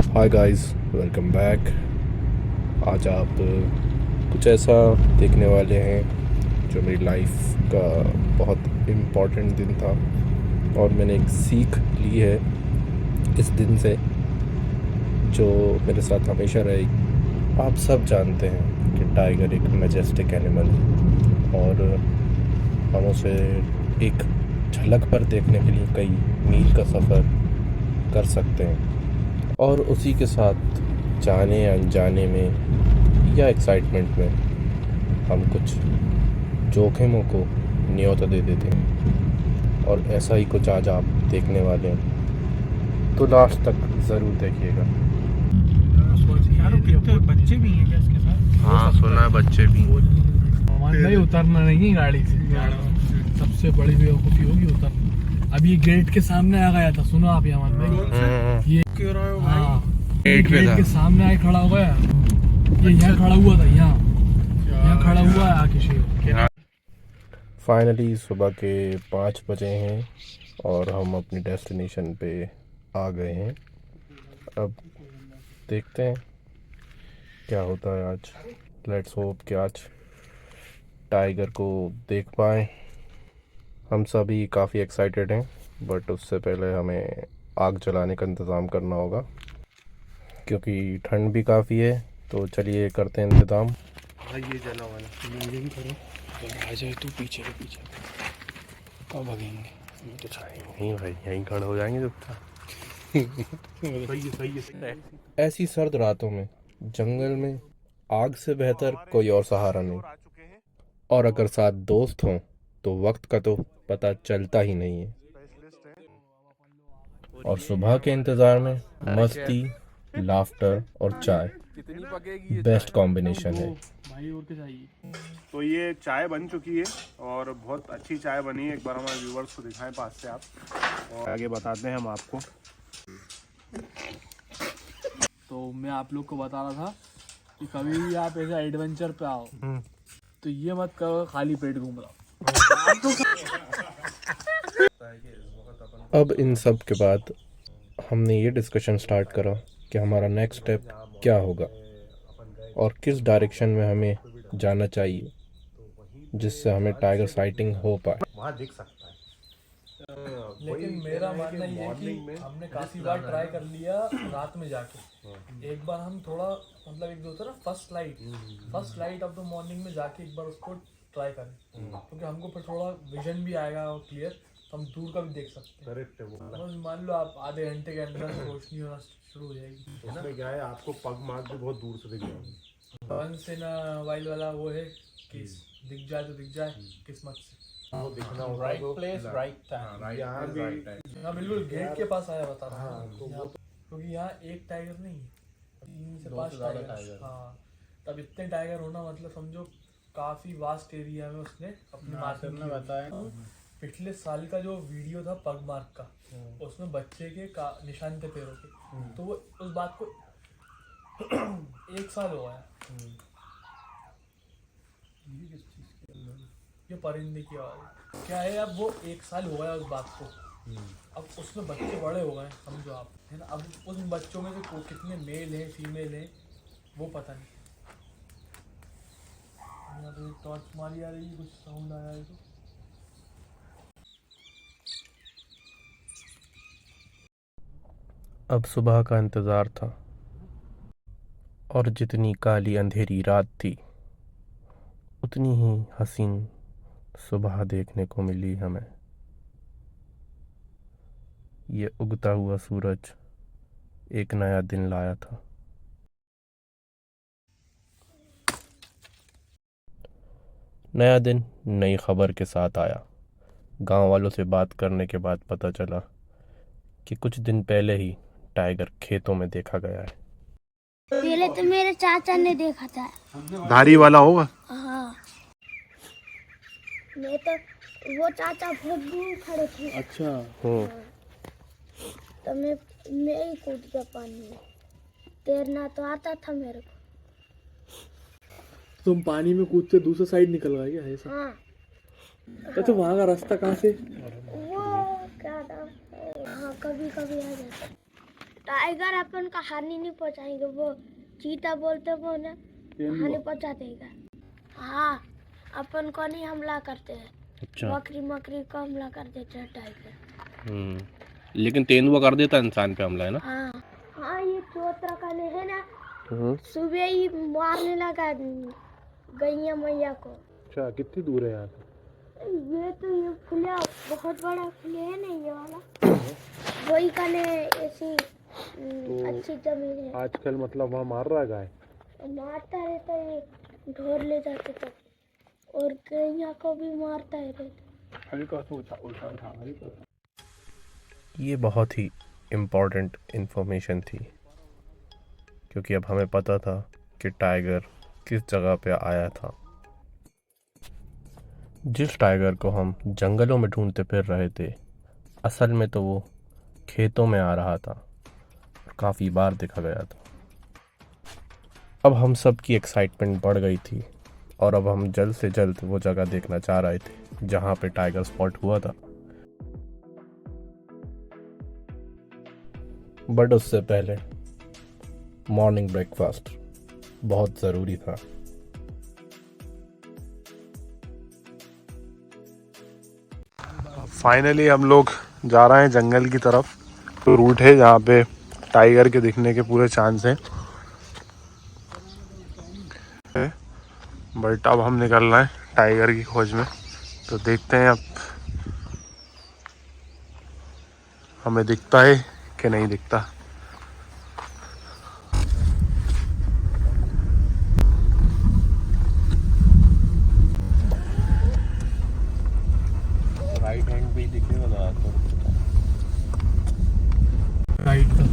Hi guys, welcome back. आज आप कुछ ऐसा देखने वाले हैं जो मेरी लाइफ का बहुत इम्पोर्टेंट दिन था और मैंने एक सीख ली है इस दिन से जो मेरे साथ हमेशा रहेगी। आप सब जानते हैं कि टाइगर एक मैजेस्टिक एनिमल है और हम उसे एक झलक पर देखने के लिए कई मील का सफ़र कर सकते हैं और उसी के साथ जाने अनजाने में या एक्साइटमेंट में हम कुछ जोखिमों को न्योता दे देते हैं और ऐसा ही कुछ आज आप देखने वाले हैं, तो लास्ट तक ज़रूर देखिएगा। बच्चे भी हैं क्या इसके साथ? हाँ, सुना है बच्चे भी। नहीं उतरना नहीं गाड़ी से, सबसे बड़ी बेवकूफ़ी होगी उतरना। अब ये गेट के सामने आ गया था, सुनो आप यामन भाई, ये हाँ गेट के सामने आके खड़ा हो गया। ये यहाँ खड़ा हुआ था, यहाँ खड़ा हुआ है आके शेर। फाइनली सुबह के 5 बजे हैं और हम अपनी डेस्टिनेशन पे आ गए हैं। अब देखते हैं क्या होता है आज। लेट्स होप कि आज टाइगर को देख पाएँ। हम सभी काफ़ी एक्साइटेड हैं, बट उससे पहले हमें आग जलाने का इंतज़ाम करना होगा क्योंकि ठंड भी काफ़ी है। तो चलिए करते हैं इंतज़ाम। भाई ये जला वाला मुझे भी करो, आ जाए तू पीछे के पीछे, कब भागेंगे? तो नहीं भाई, यहीं खड़े हो जाएंगे जब तक। ऐसी सर्द रातों में जंगल में आग से बेहतर कोई और सहारा नहीं, और अगर साथ दोस्त हों तो वक्त का तो पता चलता ही नहीं है। और सुबह के इंतज़ार में मस्ती, लाफ्टर और चाय बेस्ट कॉम्बिनेशन है। भाई और क्या चाहिए? तो ये चाय बन चुकी है और बहुत अच्छी चाय बनी है। एक बार हमारे व्यूवर्स को दिखाएं पास से आप, और आगे बताते हैं हम आपको। तो मैं आप लोग को बता रहा था कि कभी भी आप ऐसे एडवेंचर पे आओ तो ये मत करो खाली पेट घूम रहा। अब इन सब के बाद हमने ये डिस्कशन स्टार्ट करा कि हमारा नेक्स्ट स्टेप क्या होगा और किस डायरेक्शन में हमें जाना चाहिए जिससे हमें टाइगर साइटिंग हो पाए। वहाँ दिख सकता है। लेकिन मेरा मानना ये है कि हमने काफी बार ट्राई कर लिया रात में जाके। एक बार हम थोड़ा मतलब एक दो होता है ना first light of the morning में जाके एक बार उसको ट्राई करें, क्योंकि हमको फिर थोड़ा विजन भी आएगा और क्लियर, तो हम दूर का भी देख सकते हैं। बस मान लो आप आधे घंटे के अंदर रोशनी होना शुरू हो जाएगी। उसमें क्या है, आपको पग मार्क भी बहुत दूर से दिख जाएंगे। वंस इन अ वाइल वाला वो है कि दिख जाए तो दिख जाए किस्मत से। वो दिखना होगा राइट तो प्लेस राइट टाइम। यहाँ भी हाँ बिल्कुल गेट के पास आया बता रहा हाँ, हूँ तो यहाँ, वो क्योंकि यहाँ एक टाइगर नहीं, 3 से 5 ज्यादा टाइगर। टाइगर। हाँ, तब इतने टाइगर होना मतलब समझो काफी वास्ट एरिया में उसने अपनी मार्किंग ने बताया पिछले साल का जो वीडियो था पग मार्क का, उसमें बच्चे के निशान थे पैरों के, तो वो उस बात को 1 साल हो गया। ये परिंदे की आवाज क्या है? अब वो 1 साल हो गया उस बात को, अब उसमें बच्चे बड़े हो गए समझो आप, है ना। अब उन बच्चों में से कितने मेल हैं फीमेल हैं वो पता नहीं। यहाँ पे टॉर्च मारी आ रही है, कुछ साउंड आया है तो अब सुबह का इंतज़ार था और जितनी काली अंधेरी रात थी उतनी ही हसीन सुबह देखने को मिली हमें। ये उगता हुआ सूरज एक नया दिन लाया था। नया दिन नई खबर के साथ आया। गांव वालों से बात करने के बाद पता चला कि कुछ दिन पहले ही टाइगर खेतों में देखा गया है। पहले तो मेरे चाचा ने देखा था। धारी वाला होगा। हाँ, मैं तो वो चाचा बहुत दूर खड़े थे। अच्छा तो मैं ही कूद गया पानी में। तैरना तो आता था मेरे को। तुम पानी में कूदते दूसरे साइड निकल गए क्या ऐसा? हाँ, तो वहाँ का रास्ता कहाँ से? वो क्या था, हाँ कभी कभी आ जाता। टाइगर अपन का हानि नहीं पहुंचाएंगे, वो चीता बोलते वो ना हानि पहुंचा देगा। हाँ, अपन को नहीं हमला करते हैं। अच्छा। मकरी को हमला कर देते हैं टाइगर। लेकिन तेंदुआ कर देता है इंसान पे हमला, है ना? हाँ हाँ, ये चौतरा का ने है ना, हम्म। सुबह ही मारने लगा गैया मैया को। अच्छा, कितनी दूर है यहाँ से? ये तो ये खुला बहुत बड़ा खुले है ना ये वाला, वही का ने ऐसी अच्छी जमीन है। आजकल मतलब वहाँ मार रहा है गाय? मारता रहता है, ढोर ले जाते तक, और गैया को भी मारता है रहता। ये बहुत ही इम्पोर्टेंट इन्फॉर्मेशन थी, क्योंकि अब हमें पता था कि टाइगर किस जगह पे आया था। जिस टाइगर को हम जंगलों में ढूंढते फिर रहे थे, असल में तो वो खेतों में आ रहा था और काफ़ी बार देखा गया था। अब हम सब की एक्साइटमेंट बढ़ गई थी और अब हम जल्द से जल्द वो जगह देखना चाह रहे थे जहाँ पे टाइगर स्पॉट हुआ था। बट उससे पहले मॉर्निंग ब्रेकफास्ट बहुत ज़रूरी था। फाइनली हम लोग जा रहे हैं जंगल की तरफ। तो रूट है जहाँ पे टाइगर के दिखने के पूरे चांस हैं, बट अब हम निकल रहे हैं टाइगर की खोज में। तो देखते हैं अब हमें दिखता है कि नहीं दिखता। राइट हैंड पे ही दिखने वाला राइट का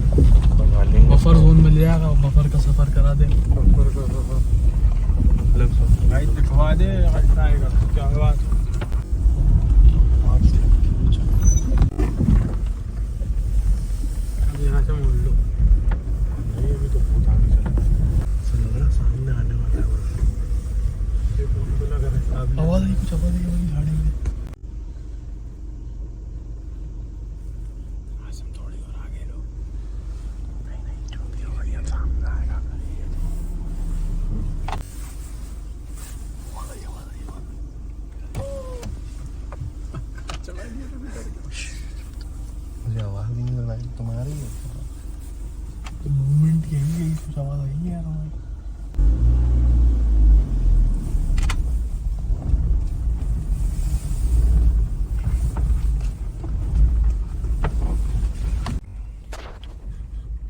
बफर जोन मिल जाएगा, बफर का सफर करा दे। राइट दिखवा दे टाइगर, क्या बात। अब यहाँ से मोड़ लो। नहीं, अभी तो बहुत आगे चल रहा है, सामने आने वाला है। ये फोन तो लगा रहा है, आवाज आई कुछ, आवाज आई वाली झाड़ी में। थोड़ी और आगे लो। नहीं, जो भी हो ये सामने आएगा। मुझे आवाज़ भी नहीं लगी तुम्हारी। मूवमेंट यही कुछ आवाज आई नहीं यार।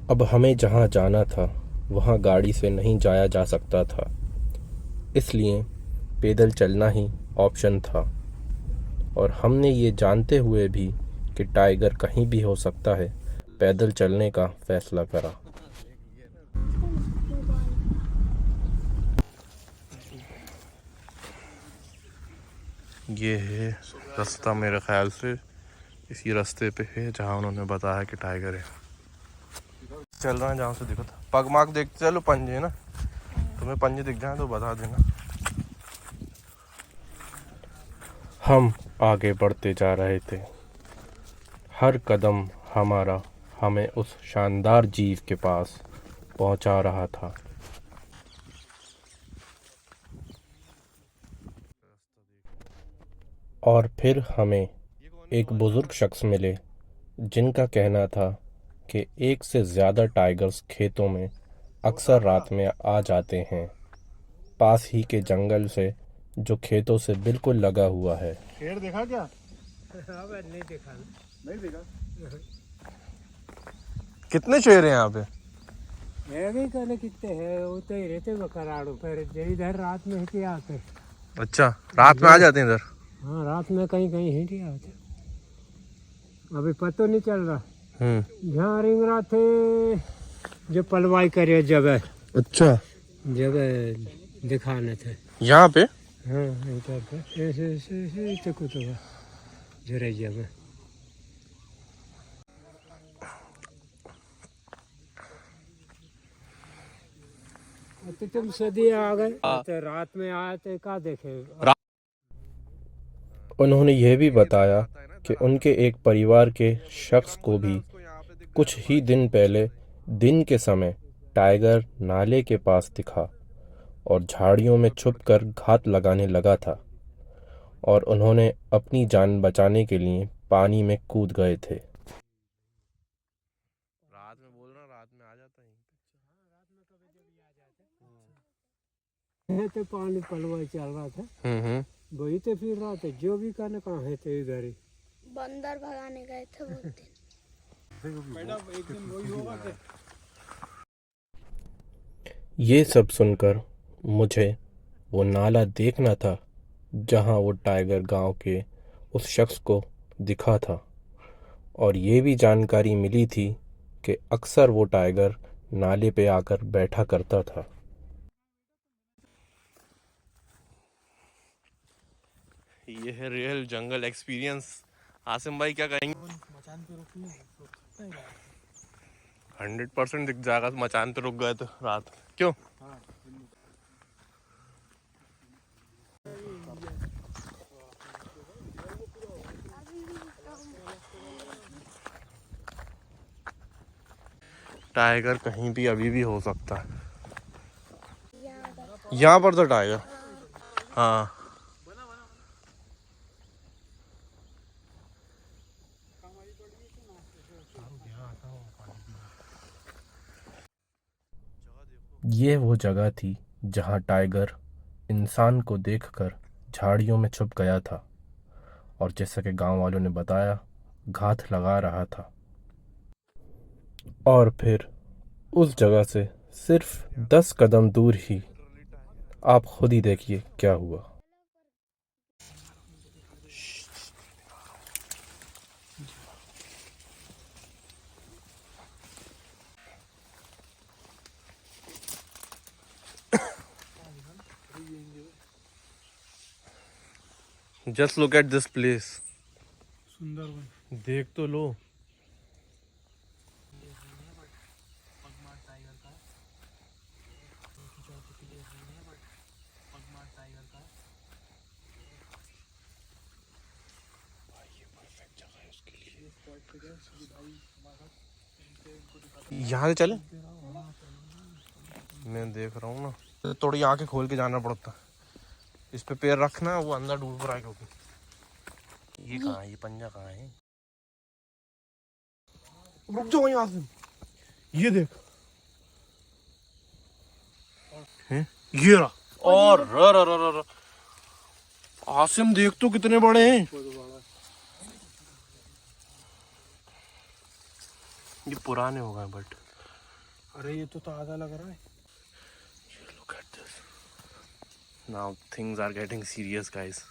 अब हमें जहाँ जाना था वहाँ गाड़ी से नहीं जाया जा सकता था, इसलिए पैदल चलना ही ऑप्शन था। और हमने ये जानते हुए भी कि टाइगर कहीं भी हो सकता है, पैदल चलने का फैसला करा। ये है रास्ता, मेरे ख्याल से इसी रास्ते पे है जहाँ उन्होंने बताया कि टाइगर है। चल रहे हैं जहाँ से दिखा था। पग माग देखते चलो, पंजे ना, तुम्हें पंजे दिख जाए तो बता देना। हम आगे बढ़ते जा रहे थे, हर कदम हमारा हमें उस शानदार जीव के पास पहुंचा रहा था। और फिर हमें एक बुजुर्ग शख्स मिले जिनका कहना था कि एक से ज़्यादा टाइगर्स खेतों में अक्सर रात में आ जाते हैं, पास ही के जंगल से जो खेतों से बिल्कुल लगा हुआ है। शेर देखा क्या? नहीं देखा। नहीं देखा। कितने शेर हैं यहाँ पे? है भी कहने कितने हैं, वो तो ही रहते बकराड़ों पर, इधर रात में हिट आते। अच्छा, रात में आ जाते हैं इधर? हाँ, रात में कहीं कहीं हिट आते, अभी पता नहीं चल रहा। यहाँ रिंगरा थे जो पलवाई करे जगह। अच्छा, जगह दिखाने थे यहाँ पे? हाँ, इधर पे ऐसे ऐसे ऐसे चकू तो झरैया में। तो तुम सदी आ गए, तो रात में आए तो क्या देखे। उन्होंने यह भी बताया कि उनके एक परिवार के शख्स को भी कुछ ही दिन पहले दिन के समय टाइगर नाले के पास दिखा और झाड़ियों में छुपकर घात लगाने लगा था और उन्होंने अपनी जान बचाने के लिए पानी में कूद गए थे। रात में बोल रहा, रात में आ जाता है तो पानी पलवा चल रहा था, वही तो फिर रहा था, जो भी करने कहाँ है तो इधर ही बंदर भगाने गए थे वो दिन। एक दिन वही होगा कि ये सब सुनकर मुझे वो नाला देखना था जहाँ वो टाइगर गांव के उस शख्स को दिखा था और ये भी जानकारी मिली थी कि अक्सर वो टाइगर नाले पे आकर बैठा करता था। ये है रियल जंगल एक्सपीरियंस। आसिम भाई क्या कहेंगे? मचान पे रुकने 100% दिख जाएगा मचान पे रुक गए तो रात। क्यों? टाइगर कहीं भी अभी भी हो सकता है। यहाँ पर तो टाइगर, हाँ ये वो जगह थी जहाँ टाइगर इंसान को देखकर झाड़ियों में छुप गया था और जैसा कि गांव वालों ने बताया घात लगा रहा था। और फिर उस जगह से सिर्फ 10 कदम दूर ही आप खुद ही देखिए क्या हुआ। Just look at this place. सुंदर देख तो लो। यहाँ से चले, मैं देख रहा हूँ ना, तो थोड़ी आंखें खोल के जाना पड़ता। इस पे पैर रखना, वो अंदर डूब रहा है क्योंकि ये कहाँ है, ये पंजा कहाँ है? रुक जाओ यहाँ से, ये देख हैं? ये रहा। और र आसिम देख तो कितने बड़े हैं। ये पुराने हो गए बट अरे ये तो ताज़ा लग रहा है। Look at this. Now things are getting serious, guys.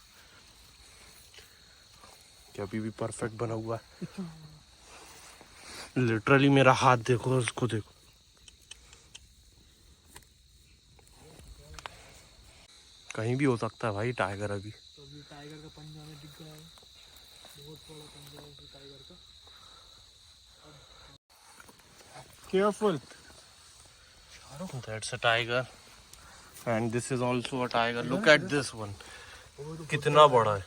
क्या अभी भी परफेक्ट बना हुआ है। लिटरली मेरा हाथ देखो, उसको देखो। कहीं भी हो सकता है भाई टाइगर अभी। टाइगर का पंजा में दिख गया है, बहुत बड़ा पंजा है उस टाइगर का। Careful. That's a tiger. And this is also a tiger. Look at this one. कितना बड़ा है।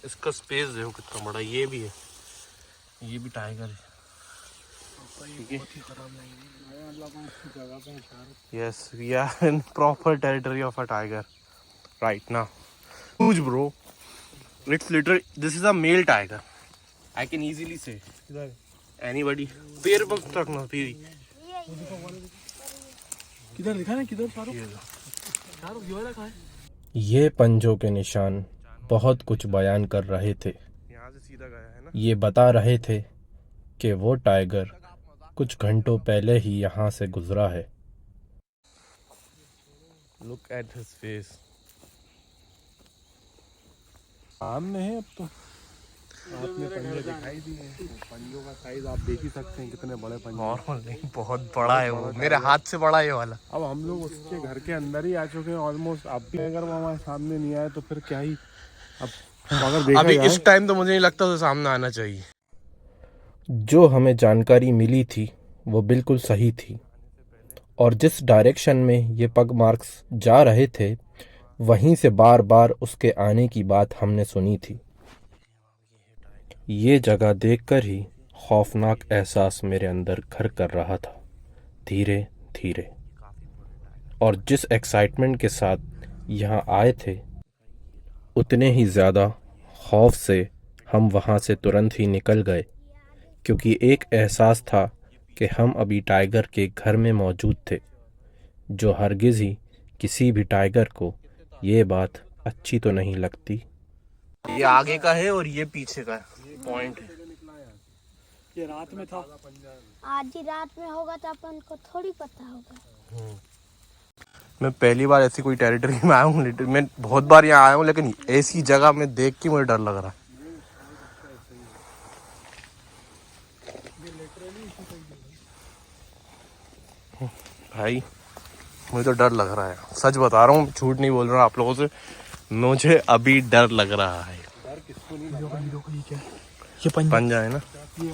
इसका स्पेस देखो कितना बड़ा है। ये भी है, ये भी टाइगर है। Yes, we are in proper territory of a tiger right now. Huge, bro. It's literally, this is a male tiger. I can easily say. Anybody? पैर बस रखना पैर। किधर दिखा ना, किधर शाहरुख? शाहरुख ये वाला कहाँ है? ये पंजों के निशान बहुत कुछ बयान कर रहे थे। यहाँ से सीधा गया है ना? ये बता रहे थे कि वो टाइगर कुछ घंटों पहले ही यहाँ से गुजरा है। Look at his face. सामने है अब तो। आपने पंजे दिखाई दिए, पंजों का साइज आप देख ही सकते हैं कितने बड़े पंजे। नॉर्मल नहीं, बहुत बड़ा है वो, मेरे हाथ से बड़ा है ये वाला। अब हम लोग उसके घर के अंदर ही आ चुके हैं ऑलमोस्ट। अब भी अगर वो हमारे सामने नहीं आए तो फिर क्या ही। अब अगर देखा अभी जाए, इस टाइम तो मुझे नहीं लगता उसे सामने आना चाहिए। जो हमें जानकारी मिली थी वो बिल्कुल सही थी और जिस डायरेक्शन में ये पग मार्क्स जा रहे थे वहीं से बार बार उसके आने की बात हमने सुनी थी। ये जगह देखकर ही खौफनाक एहसास मेरे अंदर घर कर रहा था धीरे धीरे। और जिस एक्साइटमेंट के साथ यहाँ आए थे, उतने ही ज़्यादा खौफ से हम वहाँ से तुरंत ही निकल गए, क्योंकि एक एहसास था कि हम अभी टाइगर के घर में मौजूद थे, जो हरगिज़ ही किसी भी टाइगर को ये बात अच्छी तो नहीं लगती। ये आगे का है और ये पीछे का पॉइंट है। ये रात में था, आज ही रात में होगा तो अपन को थोड़ी पता होगा। मैं पहली बार ऐसी कोई टेरिटरी में आया हूँ। मैं बहुत बार यहाँ आया हूँ, लेकिन ऐसी जगह में देख के मुझे डर लग रहा है। भाई मुझे तो डर लग रहा है, सच बता रहा हूँ, झूठ नहीं बोल रहा आप लोगों से। मुझे अभी डर लग रहा है। ये पंजा है ना, ये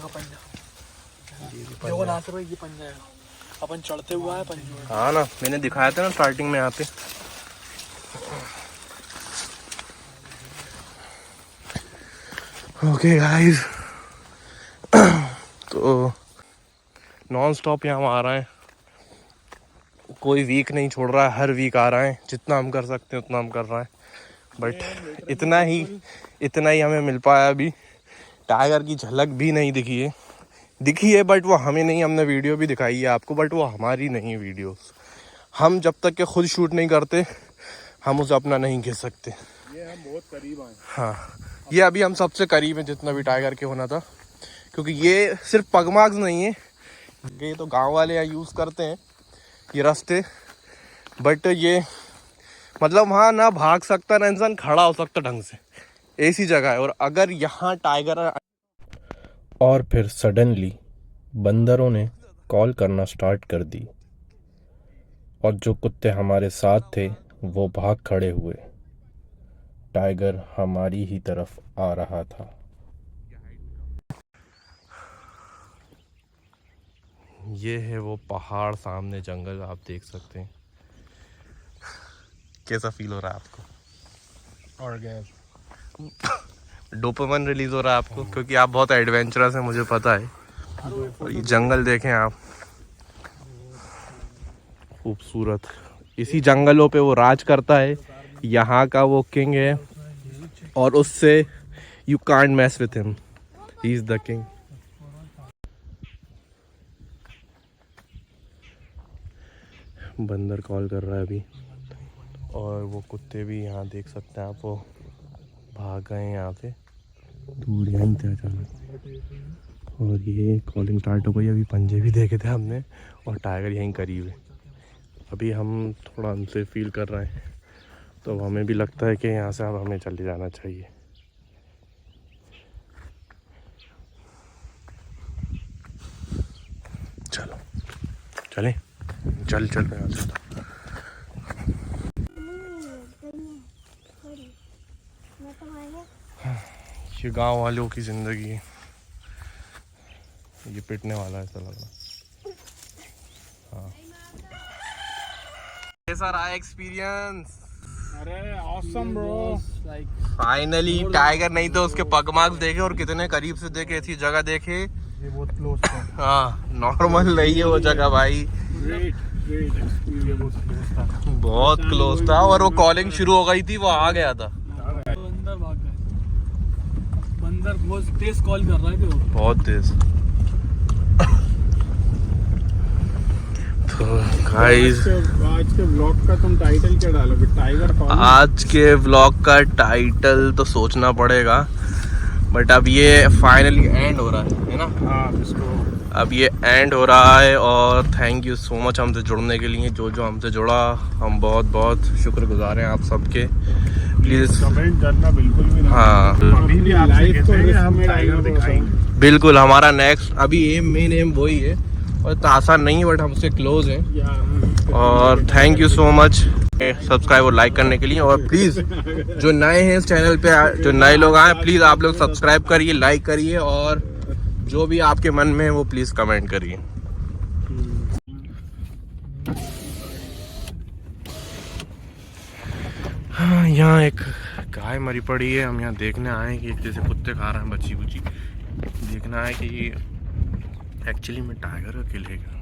पंजा है। अपन चढ़ते हुआ है पंजा। हाँ ना, मैंने दिखाया था ना स्टार्टिंग में यहाँ पे। ओके गाइस, तो नॉन स्टॉप यहाँ आ रहा है, कोई वीक नहीं छोड़ रहा है, हर वीक आ रहा है। जितना हम कर सकते हैं उतना हम कर रहे हैं, बट इतना ही हमें मिल पाया अभी। टाइगर की झलक भी नहीं दिखी है, बट वो हमें नहीं, हमने वीडियो भी दिखाई है आपको, बट वो हमारी नहीं वीडियोस। हम जब तक के खुद शूट नहीं करते, हम उसे अपना नहीं कह सकते। ये हम बहुत करीब आए। हाँ, ये अभी हम सबसे करीब हैं जितना भी टाइगर के होना था, क्योंकि ये सिर्फ पगमार्क्स नहीं है, ये तो गांव वाले यहाँ यूज़ करते हैं ये रास्ते, बट ये मतलब वहाँ ना भाग सकता ना इंसान खड़ा हो सकता ढंग से, ऐसी जगह है। और अगर यहाँ टाइगर, और फिर सडनली बंदरों ने कॉल करना स्टार्ट कर दी, और जो कुत्ते हमारे साथ थे वो भाग खड़े हुए। टाइगर हमारी ही तरफ आ रहा था। ये है वो पहाड़, सामने जंगल आप देख सकते हैं। कैसा फील हो रहा है आपको? ऑर्गेज़म, डोपामाइन रिलीज हो रहा है आपको, क्योंकि आप बहुत एडवेंचरस हैं, मुझे पता है। और ये जंगल देखें आप, खूबसूरत। इसी जंगलों पे वो राज करता है, यहाँ का वो किंग है, और उससे you can't mess with him, he is the king. बंदर कॉल कर रहा है अभी, और वो कुत्ते भी यहाँ देख सकते हैं आप, वो भाग गए यहाँ पे, दूर यहीं थे अचानक। और ये कॉलिंग स्टार्ट हो गई, अभी पंजे भी देखे थे हमने, और टाइगर यहीं करीब है। अभी हम थोड़ा अनसेफ फील कर रहे हैं, तो हमें भी लगता है कि यहाँ से अब हमें चले जाना चाहिए। चलो चलें, चल रहे हैं। ये गांव वालों की जिंदगी है, ये पिटने वाला है ऐसा लग रहा। हाँ, कैसा रहा एक्सपीरियंस? अरे ऑसम ब्रो। फाइनली टाइगर नहीं तो उसके पग मार्क्स देखे, और कितने करीब से देखे, ऐसी जगह देखे। ये बहुत क्लोज था। हाँ, नॉर्मल नहीं है वो जगह भाई, ग्रेट एक्सपीरियंस, बहुत क्लोज था। और वो कॉलिंग शुरू हो गई थी, वो आ गया था। अंदर भाग गए, बंदर बहुत तेज कॉल कर रहा है, वो बहुत तेज। तो गाइस, आज के व्लॉग का तुम टाइटल क्या डालोगे? Tiger call? आज के व्लॉग का टाइटल तो सोचना पड़ेगा, बट अब ये फाइनली एंड हो रहा है ना? हाँ, इसको अब ये एंड हो रहा है। और थैंक यू सो मच हमसे जुड़ने के लिए, जो हमसे जुड़ा, हम बहुत बहुत शुक्रगुजार हैं आप सबके। प्लीज़ कमेंट करना बिल्कुल भी ना। हाँ, अभी भी लाइव को हम टाइगर दिखाएंगे। बिल्कुल, हमारा नेक्स्ट अभी मेन एम वही है, और तो आसान नहीं है, बट हम उससे क्लोज हैं। और thank you so much subscribe और लाइक करने के लिए। और प्लीज़ जो नए हैं इस चैनल पे, जो नए लोग आए, प्लीज़ आप लोग सब्सक्राइब करिए, लाइक करिए, और जो भी आपके मन में है वो प्लीज़ कमेंट करिए। हाँ, यहाँ एक गाय मरी पड़ी है, हम यहाँ देखने आए हैं कि एक जैसे कुत्ते खा रहे हैं बच्ची कुची। देखना है कि एक्चुअली में टाइगर का किल है क्या।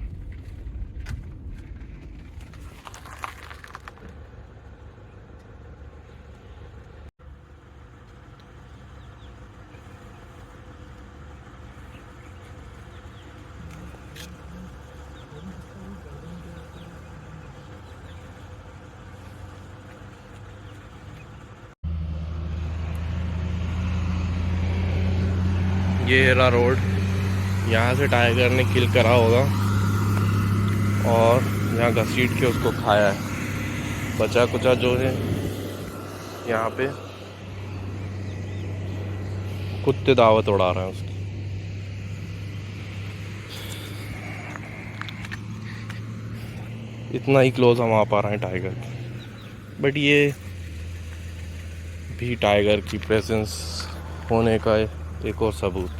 ये रहा रोड, यहाँ से टाइगर ने किल करा होगा और यहाँ घसीट के उसको खाया है। बचा कुचा जो है यहाँ पे कुत्ते दावत उड़ा रहे हैं उसकी। इतना ही क्लोज हम आ पा रहे हैं टाइगर के, बट ये भी टाइगर की प्रेजेंस होने का एक और सबूत।